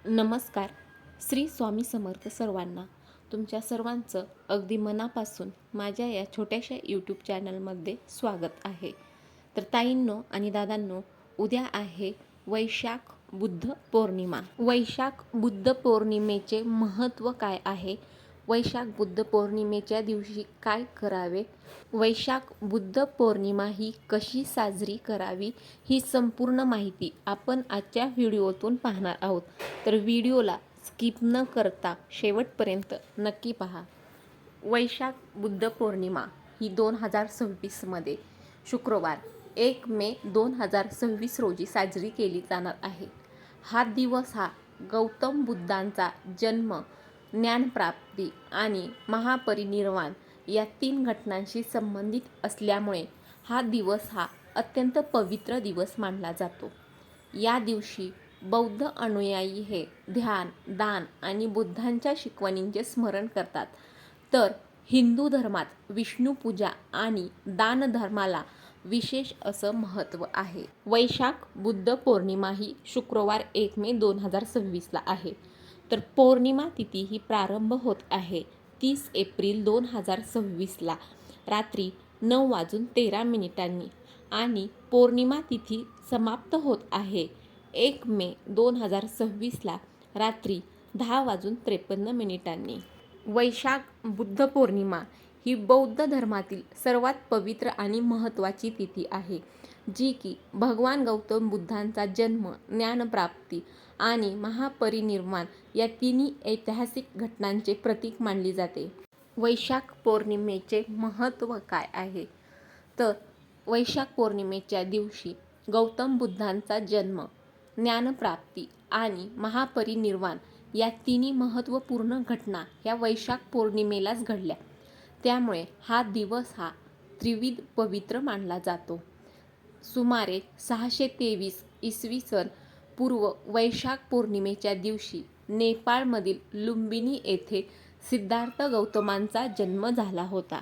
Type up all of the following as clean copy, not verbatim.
नमस्कार. श्री स्वामी समर्थ सर्वांना. तुमच्या सर्वांचं अगदी मनापासून माझ्या या छोट्याशा यूट्यूब चॅनलमध्ये स्वागत आहे. तर ताईंनो आणि दादांनो, उद्या आहे वैशाख बुद्ध पौर्णिमा. वैशाख बुद्ध पौर्णिमेचे महत्त्व काय आहे? वैशाख बुद्ध पौर्णिमेच्या दिवशी काय करावे? वैशाख बुद्ध पौर्णिमा ही कशी साजरी करावी, ही संपूर्ण माहिती आपण आजच्या व्हिडिओतून पाहणार आहोत. तर व्हिडिओला स्किप न करता शेवटपर्यंत नक्की पहा. वैशाख बुद्ध पौर्णिमा ही 2026मध्ये शुक्रवार 1 मे 2026 रोजी साजरी केली जाणार आहे. हा दिवस गौतम बुद्धांचा जन्म, ज्ञानप्राप्ती आणि महापरिनिर्वाण या 3 घटनांशी संबंधित असल्यामुळे हा दिवस अत्यंत पवित्र दिवस मानला जातो. या दिवशी बौद्ध अनुयायी हे ध्यान, दान आणि बुद्धांच्या शिकवणींचे स्मरण करतात. तर हिंदू धर्मात विष्णू पूजा आणि दान धर्माला विशेष असं महत्त्व आहे. वैशाख बुद्ध पौर्णिमा ही शुक्रवार 1 मे 2026ला आहे. तर पौर्णिमा तिथी ही प्रारंभ होत आहे 30 एप्रिल 2026ला रात्री 9:13 आणि पौर्णिमा तिथी समाप्त होत आहे 1 मे 2026ला रात्री 10:53. वैशाख बुद्ध पौर्णिमा ही बौद्ध धर्मातील सर्वात पवित्र आणि महत्त्वाची तिथी आहे, जी की भगवान गौतम बुद्धांचा जन्म, ज्ञानप्राप्ती आणि महापरिनिर्वाण या तिन्ही ऐतिहासिक घटनांचे प्रतीक मानली जाते. वैशाख पौर्णिमेचे महत्त्व काय आहे? तर वैशाख पौर्णिमेच्या दिवशी गौतम बुद्धांचा जन्म, ज्ञानप्राप्ती आणि महापरिनिर्वाण या तिन्ही महत्त्वपूर्ण घटना या वैशाख पौर्णिमेलाच घडल्या. त्यामुळे हा दिवस त्रिविध पवित्र मानला जातो. सुमारे 623 इसवी सन पूर्व वैशाख पौर्णिमेच्या दिवशी नेपाळमधील लुंबिनी येथे सिद्धार्थ गौतमांचा जन्म झाला होता.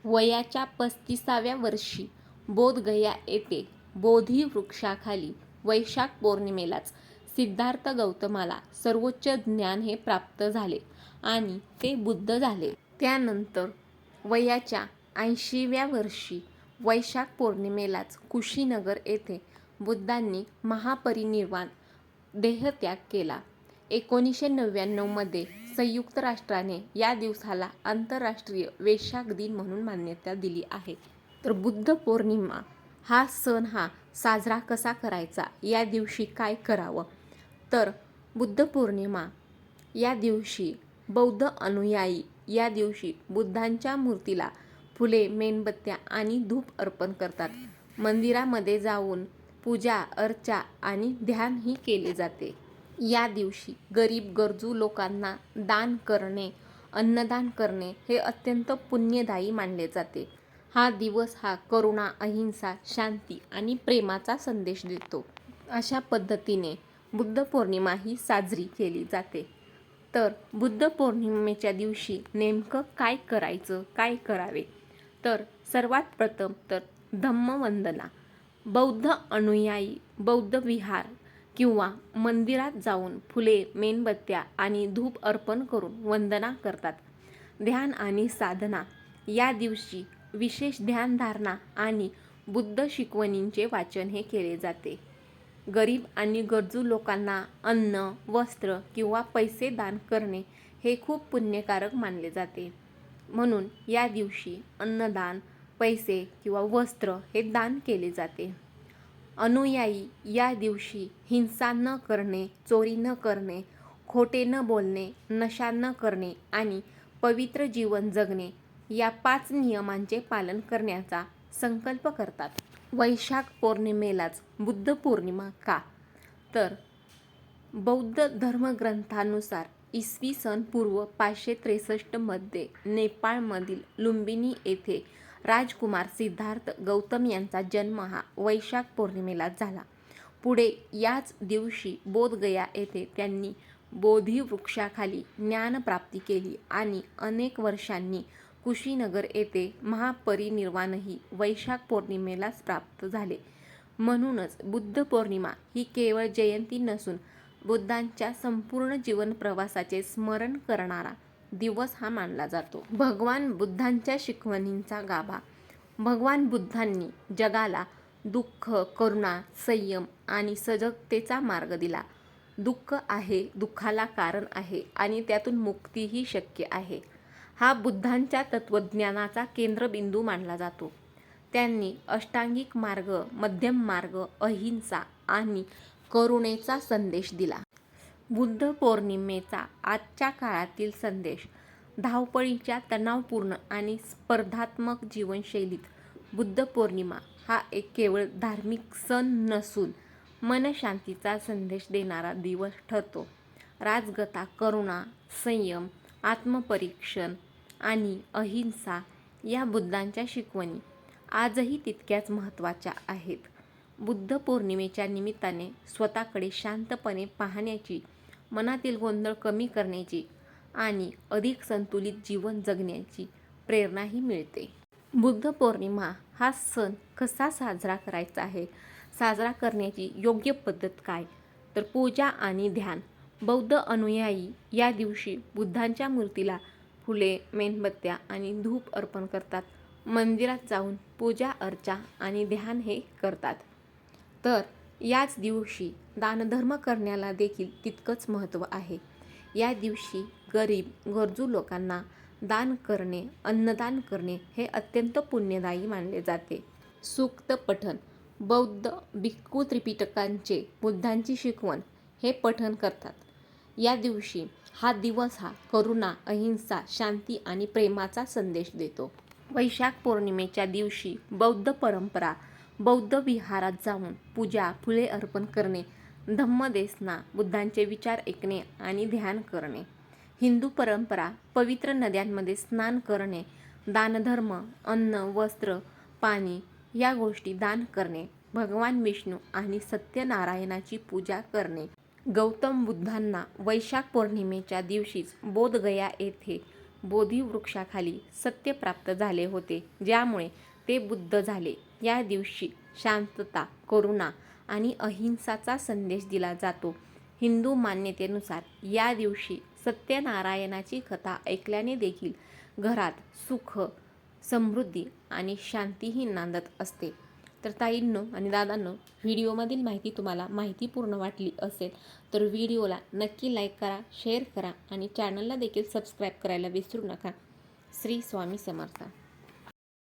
वयाच्या 35व्या वर्षी बोधगया येथे बोधी वृक्षाखाली वैशाख पौर्णिमेलाच सिद्धार्थ गौतमाला सर्वोच्च ज्ञान हे प्राप्त झाले आणि ते बुद्ध झाले. त्यानंतर वयाच्या 80व्या वर्षी वैशाख पौर्णिमेलाच कुशीनगर येथे बुद्धांनी महापरिनिर्वाण देहत्याग केला. 1999मध्ये संयुक्त राष्ट्राने या दिवसाला आंतरराष्ट्रीय वैशाख दिन म्हणून मान्यता दिली आहे. तर बुद्ध पौर्णिमा हा सण साजरा कसा करायचा, या दिवशी काय करावं? तर बुद्ध पौर्णिमा या दिवशी बौद्ध अनुयायी या दिवशी बुद्धांच्या मूर्तीला फुले, मेणबत्त्या आणि धूप अर्पण करतात. मंदिरामध्ये जाऊन पूजा अर्चा आणि ध्यानही केले जाते. या दिवशी गरीब गरजू लोकांना दान करणे, अन्नदान करणे हे अत्यंत पुण्यदायी मानले जाते. हा दिवस करुणा, अहिंसा, शांती आणि प्रेमाचा संदेश देतो. अशा पद्धतीने बुद्ध पौर्णिमा ही साजरी केली जाते. तर बुद्ध पौर्णिमेच्या दिवशी नेमकं काय करायचं, काय करावे? तर सर्वात प्रथम तर धम्मवंदना. बौद्ध अनुयायी बौद्ध विहार किंवा मंदिरात जाऊन फुले, मेणबत्त्या आणि धूप अर्पण करून वंदना करतात. ध्यान आणि साधना. या दिवशी विशेष ध्यानधारणा आणि बुद्ध शिकवणींचे वाचन हे केले जाते. गरीब आणि गरजू लोकांना अन्न, वस्त्र किंवा पैसे दान करणे हे खूप पुण्यकारक मानले जाते. म्हणून या दिवशी अन्नदान, पैसे किंवा वस्त्र हे दान केले जाते. अनुयायी या दिवशी हिंसा न करणे, चोरी न करणे, खोटे न बोलणे, नशा न करणे आणि पवित्र जीवन जगणे या 5 नियमांचे पालन करण्याचा संकल्प करतात. वैशाख पौर्णिमेलाच बुद्ध पौर्णिमा का? तर बौद्ध धर्मग्रंथानुसार इसवी सन पूर्व 563मध्ये नेपाळमधील लुंबिनी येथे राजकुमार सिद्धार्थ गौतम यांचा जन्म वैशाख पौर्णिमेला झाला. पुढे याच दिवशी बोधगया येथे त्यांनी बोधी वृक्षाखाली ज्ञानप्राप्ती केली आणि अनेक वर्षांनी कुशीनगर येथे महापरिनिर्वाणही वैशाख पौर्णिमेलाच प्राप्त झाले. म्हणूनच बुद्ध पौर्णिमा ही केवळ जयंती नसून बुद्धांच्या संपूर्ण जीवन प्रवासाचे स्मरण करणारा दिवस हा मानला जातो. भगवान बुद्धांच्या शिकवणींचा गाभा. भगवान बुद्धांनी जगाला दुःख, करुणा, संयम आणि सजगतेचा मार्ग दिला. दुःख आहे, दुःखाला कारण आहे आणि त्यातून मुक्तीही शक्य आहे, हा बुद्धांच्या तत्त्वज्ञानाचा केंद्रबिंदू मानला जातो. त्यांनी अष्टांगिक मार्ग, मध्यम मार्ग, अहिंसा आणि करुणेचा संदेश दिला. बुद्ध पौर्णिमेचा आजच्या काळातील संदेश. धावपळीच्या, तणावपूर्ण आणि स्पर्धात्मक जीवनशैलीत बुद्ध पौर्णिमा हा एक केवळ धार्मिक सण नसून मनशांतीचा संदेश देणारा दिवस ठरतो. राजगता, करुणा, संयम, आत्मपरीक्षण आणि अहिंसा या बुद्धांच्या शिकवणी आजही तितक्याच महत्त्वाच्या आहेत. बुद्ध पौर्णिमेच्या निमित्ताने स्वतःकडे शांतपणे पाहण्याची, मनातील गोंधळ कमी करण्याची आणि अधिक संतुलित जीवन जगण्याची प्रेरणाही मिळते. बुद्ध पौर्णिमा हा सण कसा साजरा करायचा आहे? साजरा करण्याची योग्य पद्धत काय? तर पूजा आणि ध्यान. बौद्ध अनुयायी या दिवशी बुद्धांच्या मूर्तीला फुले, मेणबत्त्या आणि धूप अर्पण करतात. मंदिरात जाऊन पूजा अर्चा आणि ध्यान हे करतात. तर याच दिवशी दानधर्म करण्याला देखील तितकंच महत्त्व आहे. या दिवशी गरीब, गरजू लोकांना दान करणे, अन्नदान करणे हे अत्यंत पुण्यदायी मानले जाते. सूक्त पठण. बौद्ध भिक्खू त्रिपिटकांचे बुद्धांची शिकवण हे पठण करतात. या दिवशी हा दिवस करुणा, अहिंसा, शांती आणि प्रेमाचा संदेश देतो. वैशाख पौर्णिमेच्या दिवशी बौद्ध परंपरा. बौद्ध विहारात जाऊन पूजा, फुले अर्पण करणे, धम्मदेसना, बुद्धांचे विचार ऐकणे आणि ध्यान करणे. हिंदू परंपरा. पवित्र नद्यांमध्ये स्नान करणे, दानधर्म, अन्न, वस्त्र, पाणी या गोष्टी दान करणे, भगवान विष्णू आणि सत्यनारायणाची पूजा करणे. गौतम बुद्धांना वैशाख पौर्णिमेच्या दिवशीच बोधगया येथे बोधिवृक्षाखाली सत्य प्राप्त झाले होते, ज्यामुळे ते बुद्ध झाले. या दिवशी शांतता, करुणा आणि अहिंसाचा संदेश दिला जातो. हिंदू मान्यतेनुसार या दिवशी सत्यनारायणाची कथा ऐकल्याने देखील घरात सुख, समृद्धी आणि शांतीही नांदत असते. तर ताईंनो आणि दादांनो, व्हिडिओमधील माहिती तुम्हाला माहितीपूर्ण वाटली असेल तर व्हिडिओला नक्की लाईक करा, शेअर करा आणि चॅनलला देखील सबस्क्राईब करायला विसरू नका. श्री स्वामी समर्थ.